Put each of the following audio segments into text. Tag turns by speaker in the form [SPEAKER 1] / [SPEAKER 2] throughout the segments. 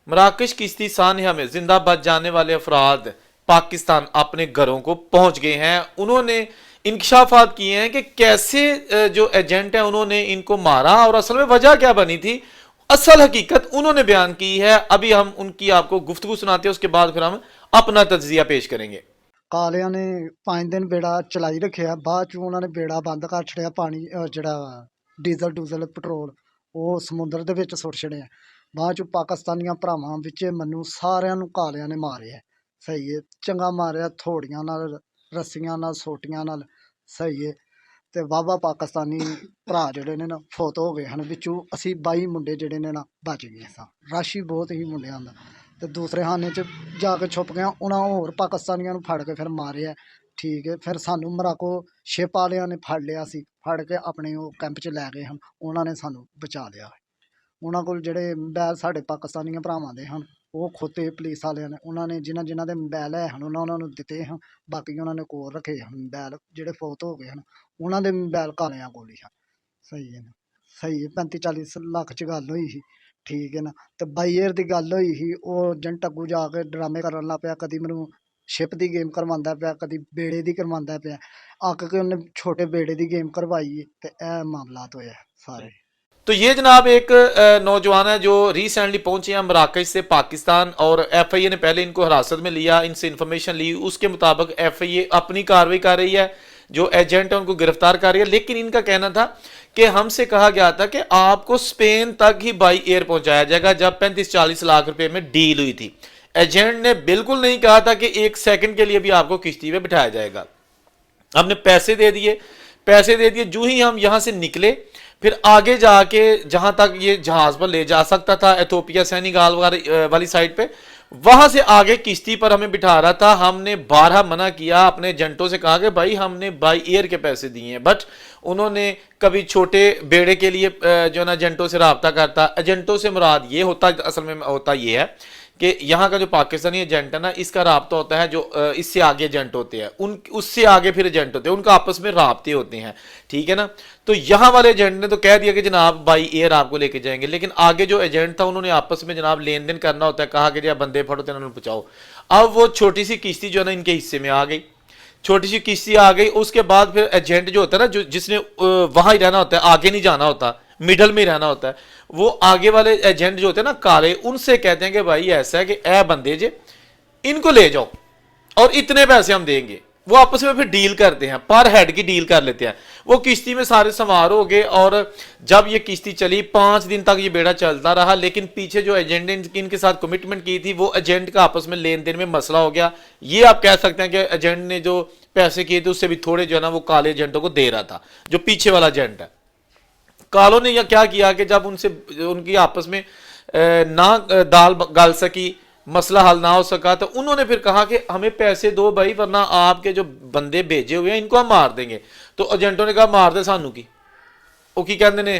[SPEAKER 1] मराकश किश्ती सानिया में जिंदा बच जाने वाले अफराद पाकिस्तान अपने घरों को पहुंच गए हैं। उन्होंने इंकशाफात किए हैं कि कैसे जो एजेंट है उन्होंने इनको मारा और असल में वजह क्या बनी थी। असल हकीकत उन्होंने बयान की है। अभी हम उनकी आपको गुफ्तगू सुनाते हैं, उसके बाद फिर हम अपना तज्जिया पेश करेंगे।
[SPEAKER 2] कालिया ने 5 दिन बेड़ा चलाई रखिया, बाद च उन्होंने बेड़ा बंद कर छड़िया। पानी जड़ा डीजल डूजल पेट्रोल वो समुद्र दे विच सुੱਟ छड़िया। बाद च पाकिस्तानियां भरावां विच मन्नू सारिਆਂ ਨੂੰ कालिया ने मारिया। सही है, चंगा मारिया, थोड़ियां नाल रस्सियां नाल सोटियां नाल। सही है, ਤੇ ਵਾਹਵਾ ਪਾਕਿਸਤਾਨੀ ਭਰਾ ਜਿਹੜੇ ਨੇ ਨਾ ਫੌਤ ਹੋ ਗਏ ਹਨ। ਵਿੱਚੋਂ ਅਸੀਂ 22 ਮੁੰਡੇ ਜਿਹੜੇ ਨੇ ਨਾ ਬਚ ਗਏ ਸਾਂ। ਰਸ਼ ਹੀ ਬਹੁਤ ਹੀ ਮੁੰਡਿਆਂ ਦਾ। ਤੇ ਦੂਸਰੇ ਖਾਨੇ 'ਚ ਜਾ ਕੇ ਛੁਪ ਗਿਆ। ਉਹਨਾਂ ਹੋਰ ਪਾਕਿਸਤਾਨੀਆਂ ਨੂੰ ਫੜ ਕੇ ਫਿਰ ਮਾਰਿਆ। ਠੀਕ ਹੈ, ਫਿਰ ਸਾਨੂੰ ਮਰਾਕੋ ਸ਼ਿਪ ਵਾਲਿਆਂ ਨੇ ਫੜ ਲਿਆ ਸੀ। ਫੜ ਕੇ ਆਪਣੇ ਉਹ ਕੈਂਪ 'ਚ ਲੈ ਗਏ ਹਨ। ਉਹਨਾਂ ਨੇ ਸਾਨੂੰ ਬਚਾ ਲਿਆ। ਉਹਨਾਂ ਕੋਲ ਜਿਹੜੇ ਮੋਬਾਇਲ ਸਾਡੇ ਪਾਕਿਸਤਾਨੀਆਂ ਭਰਾਵਾਂ ਦੇ ਹਨ ਉਹ ਖੋਤੇ ਪੁਲਿਸ ਵਾਲਿਆਂ ਨੇ, ਉਹਨਾਂ ਨੇ ਜਿਨ੍ਹਾਂ ਦੇ ਮੋਬਾਇਲ ਹੈ ਹਨ ਉਹਨਾਂ ਨੂੰ ਦਿੱਤੇ ਹਨ। ਬਾਕੀ ਉਹਨਾਂ ਨੇ ਕੋਲ ਰੱਖੇ ਹਨ ਮੋਬਾਇਲ। ਜਿਹੜੇ ਫੌਤ ਹੋ ਗਏ ਹਨ ਉਹਨਾਂ ਦੇ ਮੋਬਾਇਲ ਕਾਲਿਆਂ ਕੋਲ ਹੀ ਹਨ। ਸਹੀ ਹੈ ਨਾ, ਸਹੀ ਹੈ। 35-40 ਲੱਖ 'ਚ ਗੱਲ ਹੋਈ ਸੀ। ਠੀਕ ਹੈ ਨਾ। ਤੇ ਬਾਈਅਰ ਦੀ ਗੱਲ ਹੋਈ ਸੀ। ਉਹ ਏਜੰਟ ਅੱਗੋਂ ਜਾ ਕੇ ਡਰਾਮੇ ਕਰਨ ਲੱਗ ਪਿਆ। ਕਦੀ ਮੈਨੂੰ ਸ਼ਿਪ ਦੀ ਗੇਮ ਕਰਵਾਉਂਦਾ ਪਿਆ, ਕਦੀ ਬੇੜੇ ਦੀ ਕਰਵਾਉਂਦਾ ਪਿਆ। ਅੱਕ ਕੇ ਉਹਨੇ ਛੋਟੇ ਬੇੜੇ ਦੀ गेम करवाई है। तो यह मामलात होए सारे।
[SPEAKER 1] तो ये जनाब एक नौजवान है जो रिसेंटली पहुंचे हैं मराकश से पाकिस्तान, और एफआईए ने पहले इनको हिरासत में लिया, इनसे इंफॉर्मेशन ली। उसके मुताबिक एफआईए अपनी कार्रवाई कर रही है, जो एजेंट है उनको गिरफ्तार कर रही है। लेकिन इनका कहना था कि हमसे कहा गया था कि आपको स्पेन तक ही बाई एयर पहुंचाया जाएगा, जब 35-40 लाख रुपए में डील हुई थी। एजेंट ने बिल्कुल नहीं कहा था कि 1 सेकंड के लिए भी आपको किश्ती में बिठाया जाएगा। हमने पैसे दे दिए, जो ही हम यहां से निकले फिर आगे जाके जहां तक ये जहाज पर ले जा सकता था, एथोपिया सेनेगाल वाली साइड पे, वहां से आगे किश्ती पर हमें बिठा रहा था। हमने 12 मना किया, अपने एजेंटों से कहा कि भाई हमने बाई एयर के पैसे दिए हैं, बट उन्होंने कभी छोटे बेड़े के लिए जो ना एजेंटों से रब्ता करता। एजेंटों से मुराद ये होता, असल में होता ये है कि यहाँ का जो पाकिस्तानी एजेंट है ना, इसका राब्ता होता है जो इससे आगे एजेंट होते हैं, उन उससे आगे फिर एजेंट होते हैं, उनका आपस में राब्ते होते हैं। ठीक है ना। तो यहाँ वाले एजेंट ने तो कह दिया कि जनाब बाई एयर आपको लेके जाएंगे, लेकिन आगे जो एजेंट था उन्होंने आपस में जनाब लेन देन करना होता है। कहा कि जब बंदे फटो तो इन्होंने बचाओ। अब वो छोटी सी किश्ती जो है ना इनके हिस्से में आ गई, छोटी सी किश्ती आ गई। उसके बाद फिर एजेंट जो होता है ना, जो जिसने वहां ही रहना होता है, आगे नहीं जाना होता, मिडल में रहना होता है, वो आगे वाले एजेंट जो होते हैं ना काले, उनसे कहते हैं कि भाई ऐसा है कि ए बंदे जे इनको ले जाओ और इतने पैसे हम देंगे। वो आपस में फिर डील करते हैं, पर हेड की डील कर लेते हैं। वो किश्ती में सारे सवार हो गए और जब ये किश्ती चली 5 दिन तक ये बेड़ा चलता रहा। लेकिन पीछे जो एजेंट ने इनके साथ कमिटमेंट की थी, वो एजेंट का आपस में लेन देन में मसला हो गया। ये आप कह सकते हैं कि एजेंट ने जो पैसे किए थे उससे भी थोड़े जो है ना वो काले एजेंटों को दे रहा था, जो पीछे वाला एजेंट है। कालों ने यह क्या किया कि जब उनसे उनकी आपस में ना दाल गल सकी, मसला हल ना हो सका, तो उन्होंने फिर कहा कि हमें पैसे दो भाई, वरना आपके जो बंदे भेजे हुए हैं इनको हम मार देंगे। तो एजेंटों ने कहा मार दे सानू की, वो की कहते ने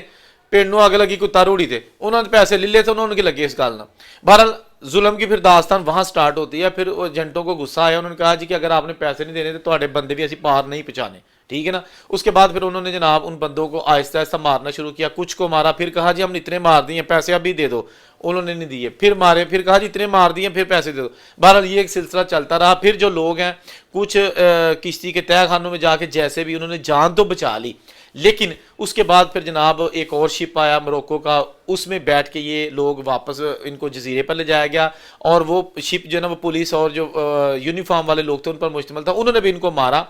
[SPEAKER 1] पेड़ नूं अग लगी कुत्ता रूड़ी थे। उन्होंने पैसे ले लिए थे, उन्होंने लगे इस गल ना। बहरहाल जुल्म की फिर दास्तान वहां स्टार्ट होती है। फिर एजेंटों को गुस्सा आया, उन्होंने कहा जी कि अगर आपने पैसे नहीं देने तो ਤੁਹਾਡੇ बंदे भी ਅਸੀਂ पार नहीं पहुंचाने। ठीक है ना। उसके बाद फिर उन्होंने जनाब उन बंदों को आहिस्ता आहिस्ता मारना शुरू किया। कुछ को मारा, फिर कहा जी हमने इतने मार दिए, पैसे अभी दे दो। उन्होंने नहीं दिए, फिर मारे, फिर कहा जी इतने मार दिए, फिर पैसे दे दो। बहरहाल ये एक सिलसिला चलता रहा। फिर जो लोग हैं कुछ किश्ती के तह खानों में जाके जैसे भी उन्होंने जान तो बचा ली, लेकिन उसके बाद फिर जनाब एक और शिप आया मोरक्को का, उसमें बैठ के ये लोग वापस इनको जजीरे पर ले जाया गया। और वो शिप जो है ना वो पुलिस और जो यूनिफॉर्म वाले लोग थे उन पर मुश्तमिल था। उन्होंने भी इनको मारा,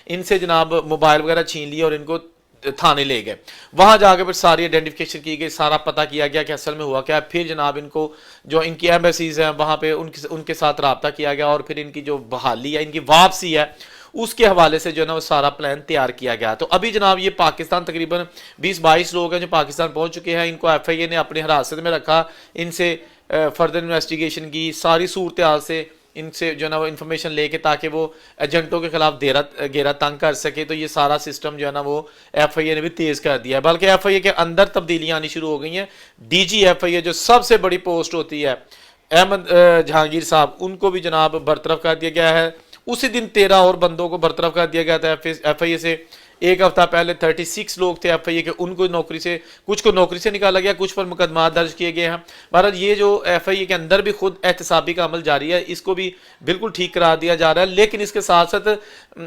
[SPEAKER 1] इनसे जनाब मोबाइल वगैरह छीन लिया और इनको थाने ले गए। वहां जाकर फिर सारी आइडेंटिफिकेशन की गई, सारा पता किया गया कि असल में हुआ क्या। फिर जनाब इनको जो इनकी एम्बेसीज हैं वहां पे उनके साथ रब्ता किया गया और फिर इनकी जो बहाली है, इनकी वापसी है, उसके हवाले से जो है ना वो सारा प्लान तैयार किया गया। तो अभी जनाब ये पाकिस्तान तकरीबन 20-22 लोग हैं जो पाकिस्तान पहुंच चुके हैं। इनको एफआईए ने अपनी हिरासत में रखा, इनसे फर्दर इन्वेस्टिगेशन की, सारी सूरत हाल से इनसे जो है ना वो इन्फॉर्मेशन लेके, ताकि वो एजेंटों के खिलाफ घेरा तंग कर सके। तो ये सारा सिस्टम जो है ना वो एफआईए ने भी तेज़ कर दिया है। बल्कि एफआईए के अंदर तब्दीलियाँ आनी शुरू हो गई हैं। डीजी एफआईए जो सबसे बड़ी पोस्ट होती है, अहमद जहांगीर साहब, उनको भी जनाब बरतरफ कर दिया गया है। उसी दिन 13 और बंदों को बरतरफ कर दिया गया था एफआईए से। एक हफ्ता पहले 36 लोग थे एफआईए के, उनको नौकरी से, कुछ को नौकरी से निकाला गया, कुछ पर मुकदमा दर्ज किए गए हैं। बहरहाल ये जो एफआईए के अंदर भी खुद एहतसाबी का अमल जारी है, इसको भी बिल्कुल ठीक करार दिया जा रहा है। लेकिन इसके साथ साथ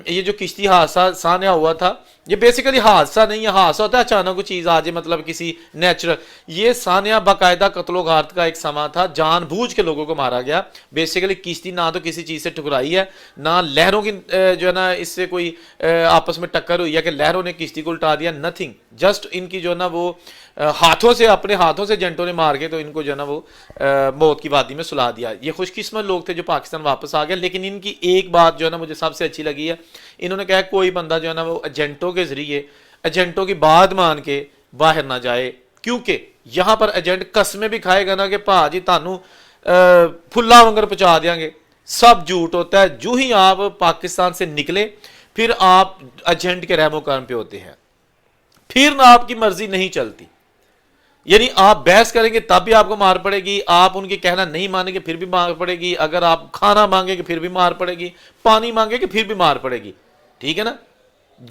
[SPEAKER 1] ये जो किश्ती हादसा सान्या हुआ था, ये बेसिकली हादसा नहीं है। हादसा होता है अचानक कोई चीज़ आ जाए, मतलब किसी नेचुरल, ये सान्या बाकायदा कत्लो-गारत का एक समा था, जानबूझ के लोगों को मारा गया। बेसिकली किश्ती ना तो किसी चीज़ से टकराई है, ना लहरों की जो है ना इससे कोई आपस में टक्कर हुई है कि लहरों ने किश्ती को उल्टा दिया, नथिंग। जस्ट इनकी जो है ना वो हाथों से, अपने हाथों से एजेंटों ने मार के तो इनको जो है ना वो मौत की वादी में सुला दिया। ये खुशकिस्मत लोग थे जो पाकिस्तान वापस आ गए। लेकिन इनकी एक बात जो है ना मुझे सबसे अच्छी लगी है, इन्होंने कहा कोई बंदा जो है ना वो एजेंटों के जरिए, एजेंटों की बात मान के बाहर ना जाए, क्योंकि यहां पर एजेंट कसमें भी खाएगा ना कि भाजी तानू फुल्ला वंगर पहुंचा देंगे, सब झूठ होता है। जो ही आप पाकिस्तान से निकले फिर आप एजेंट के रहमो करम पे होते हैं, फिर ना आपकी मर्जी नहीं चलती। यानी आप बहस करेंगे तब भी आपको मार पड़ेगी, आप उनके कहना नहीं मानेंगे फिर भी मार पड़ेगी, अगर आप खाना मांगेंगे फिर भी मार पड़ेगी, पानी मांगेंगे फिर भी मार पड़ेगी। ठीक है ना,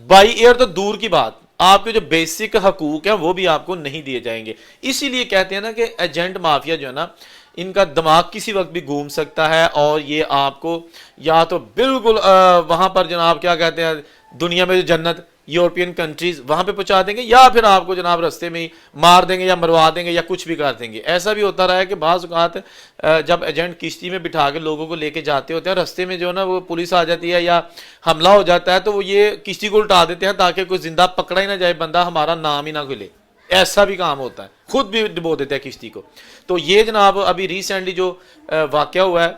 [SPEAKER 1] बाई एयर तो दूर की बात, आपके जो बेसिक हकूक हैं वो भी आपको नहीं दिए जाएंगे। इसीलिए कहते हैं ना कि एजेंट माफिया जो है ना, इनका दिमाग किसी वक्त भी घूम सकता है और ये आपको या तो बिल्कुल वहां पर जनाब क्या कहते हैं दुनिया में जो जन्नत, यूरोपियन कंट्रीज, वहां पे पहुंचा देंगे, या फिर आपको जनाब रास्ते में ही मार देंगे या मरवा देंगे या कुछ भी कर देंगे। ऐसा भी होता रहा है कि बाज़ औक़ात जब एजेंट किश्ती में बिठा के लोगों को लेके जाते होते हैं, रास्ते में जो है ना वो पुलिस आ जाती है या हमला हो जाता है, तो वो ये किश्ती को उल्टा देते हैं ताकि कोई जिंदा पकड़ा ही ना जाए, बंदा हमारा नाम ही ना खुले। ऐसा भी काम होता है, खुद भी डुबो देते हैं किश्ती को। तो ये जनाब अभी रिसेंटली जो वाक़या हुआ है,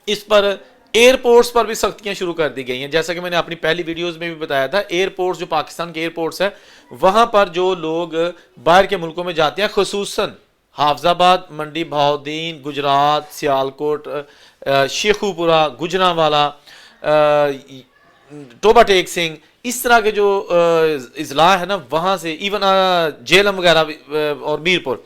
[SPEAKER 1] इस पर एयरपोर्ट्स पर भी सख्तियां शुरू कर दी गई हैं। जैसा कि मैंने अपनी पहली वीडियोस में भी बताया था, एयरपोर्ट्स जो पाकिस्तान के एयरपोर्ट्स है, वहां पर जो लोग बाहर के मुल्कों में जाते हैं, खुसूसन हाफजाबाद, मंडी बहाउद्दीन, गुजरात, सियालकोट, शेखुपुरा, गुजरांवाला, टोबा टेक सिंह, इस तरह के जो अजला है ना, वहाँ से इवन जेलम वगैरह और मीरपुर,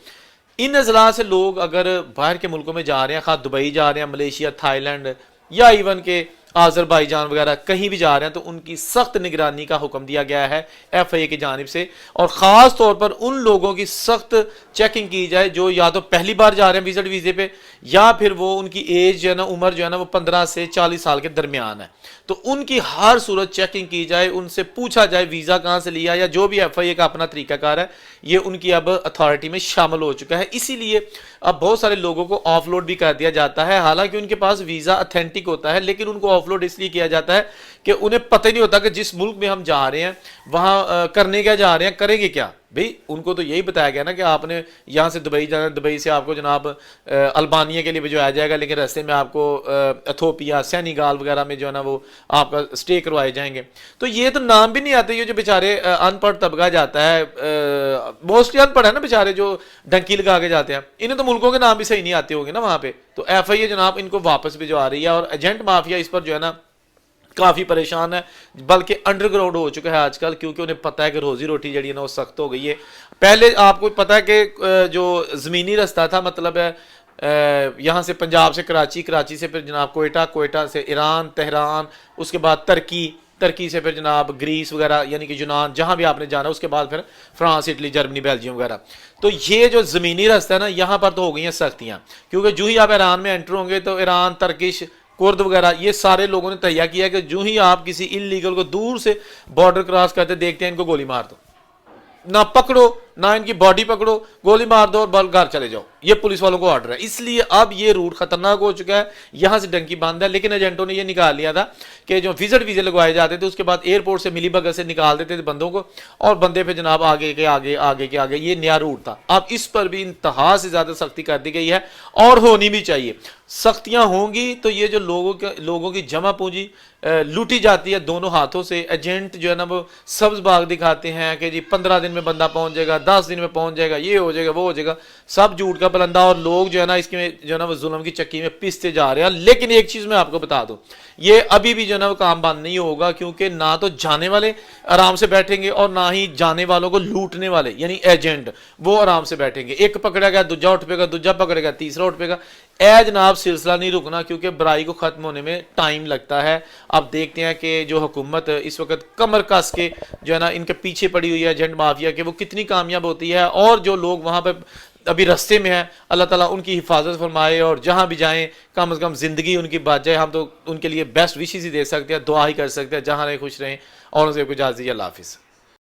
[SPEAKER 1] इन अजला से लोग अगर बाहर के मुल्कों में जा रहे हैं, खा दुबई जा रहे हैं, मलेशिया, थाईलैंड या इवन के आज़रबाईजान वगैरह कहीं भी जा रहे हैं, तो उनकी सख्त निगरानी का हुक्म दिया गया है एफआईए की जानिब से। और ख़ास तौर पर उन लोगों की सख्त चेकिंग की जाए जो या तो पहली बार जा रहे हैं विजिट वीज़े पे, या फिर वो उनकी एज जो है ना, उम्र जो है ना वो 15 से 40 साल के दरमियान है। तो उनकी हर सूरत चेकिंग की जाए, उनसे पूछा जाए वीज़ा कहाँ से लिया, या जो भी एफआईए का अपना तरीकाकार है, ये उनकी अब अथॉरिटी में शामिल हो चुका है। इसीलिए अब बहुत सारे लोगों को ऑफलोड भी कर दिया जाता है, हालांकि उनके पास वीज़ा अथेंटिक होता है, लेकिन उनको ऑफलोड इसलिए किया जाता है कि उन्हें पता ही नहीं होता कि जिस मुल्क में हम जा रहे हैं वहाँ करने क्या जा रहे हैं, करेंगे क्या। भाई उनको तो यही बताया गया ना कि आपने यहाँ से दुबई जाना है, दुबई से आपको जनाब अल्बानिया के लिए भिजवाया जाएगा, लेकिन रास्ते में आपको एथोपिया, सेनेगाल वगैरह में जो है ना वो आपका स्टे करवाए जाएंगे। तो ये तो नाम भी नहीं आते, ये जो बेचारे अनपढ़ तबका जाता है, मोस्टली अनपढ़ है ना बेचारे जो डंकी लगा के जाते हैं, इन्हें तो मुल्कों के नाम भी सही नहीं आते होंगे ना वहाँ पे। तो एफआईए जनाब इनको वापस भिजवा रही है, और एजेंट माफिया इस पर जो है ना काफ़ी परेशान है, बल्कि अंडरग्राउंड हो चुका है आजकल, क्योंकि उन्हें पता है कि रोजी रोटी जड़ी है ना वो सख्त हो गई है। पहले आपको पता है कि जो ज़मीनी रास्ता था, मतलब है यहाँ से पंजाब से कराची, कराची से फिर जनाब कोयटा, कोयटा से ईरान, तेहरान, उसके बाद तुर्की, तुर्की से फिर जनाब ग्रीस वगैरह यानी कि यूनान, जहाँ भी आपने जाना, उसके बाद फिर फ्रांस, इटली, जर्मनी, बेल्जियम वगैरह। तो ये जो ज़मीनी रास्ता है ना, यहाँ पर तो हो गई हैं सख्तियाँ, क्योंकि जो ही आप ईरान में एंटर होंगे तो ईरान, तुर्किश, कुर्द वगैरह ये सारे लोगों ने तैयार किया कि जो ही आप किसी इलीगल को दूर से बॉर्डर क्रॉस करते देखते हैं, इनको गोली मार दो, ना पकड़ो ना इनकी बॉडी पकड़ो, गोली मार दो और बल घर चले जाओ। ये पुलिस वालों को ऑर्डर है। इसलिए अब ये रूट खतरनाक हो चुका है, यहां से डंकी बंद है। लेकिन एजेंटों ने ये निकाल लिया था कि जो विजिट वीजे लगवाए जाते थे उसके बाद एयरपोर्ट से मिली भगत से निकाल देते थे बंदों को, और बंदे पे जनाब आगे के आगे, आगे के आगे, ये नया रूट था। अब इस पर भी इंतहा से ज्यादा सख्ती कर दी गई है, और होनी भी चाहिए। सख्तियां होंगी तो ये जो लोगों की जमा पूंजी लूटी जाती है दोनों हाथों से। एजेंट जो है ना वो सब्ज बाग दिखाते हैं कि जी 15 दिन में बंदा पहुंच जाएगा, 10 दिन में पहुंच जाएगा, ये हो जाएगा, वो हो जाएगा, सब झूठ का बलंदा। और लोग जो है ना इसमें जो है ना वो जुल्म की चक्की में पिसते जा रहे हैं। लेकिन एक चीज मैं आपको बता दूं, ये अभी भी जो है ना वो काम बंद नहीं होगा, क्योंकि ना तो जाने वाले आराम से बैठेंगे और ना ही जाने वालों को लूटने वाले यानी एजेंट वो आराम से बैठेंगे। एक पकड़ा गया दूजा उठ पेगा, दूजा पकड़ेगा तीसरा उठ पेगा। ए जनाब सिलसिला नहीं रुकना, क्योंकि बुराई को खत्म होने में टाइम लगता है। अब देखते हैं कि जो हुकूमत इस वक्त कमर कस के जो है ना इनके पीछे पड़ी हुई है एजेंट माफिया के, वो कितनी कामयाब होती है। और जो लोग वहाँ पर अभी रास्ते में है, अल्लाह ताला उनकी हिफाजत फरमाए और जहाँ भी जाएं कम से कम ज़िंदगी उनकी बच जाए। हम तो उनके लिए बेस्ट विशेज़ ही दे सकते हैं, दुआ ही कर सकते हैं, जहाँ रहें खुश रहें। और उनसे कुछ इजाज़त दीजिए, अल्लाह हाफिज़।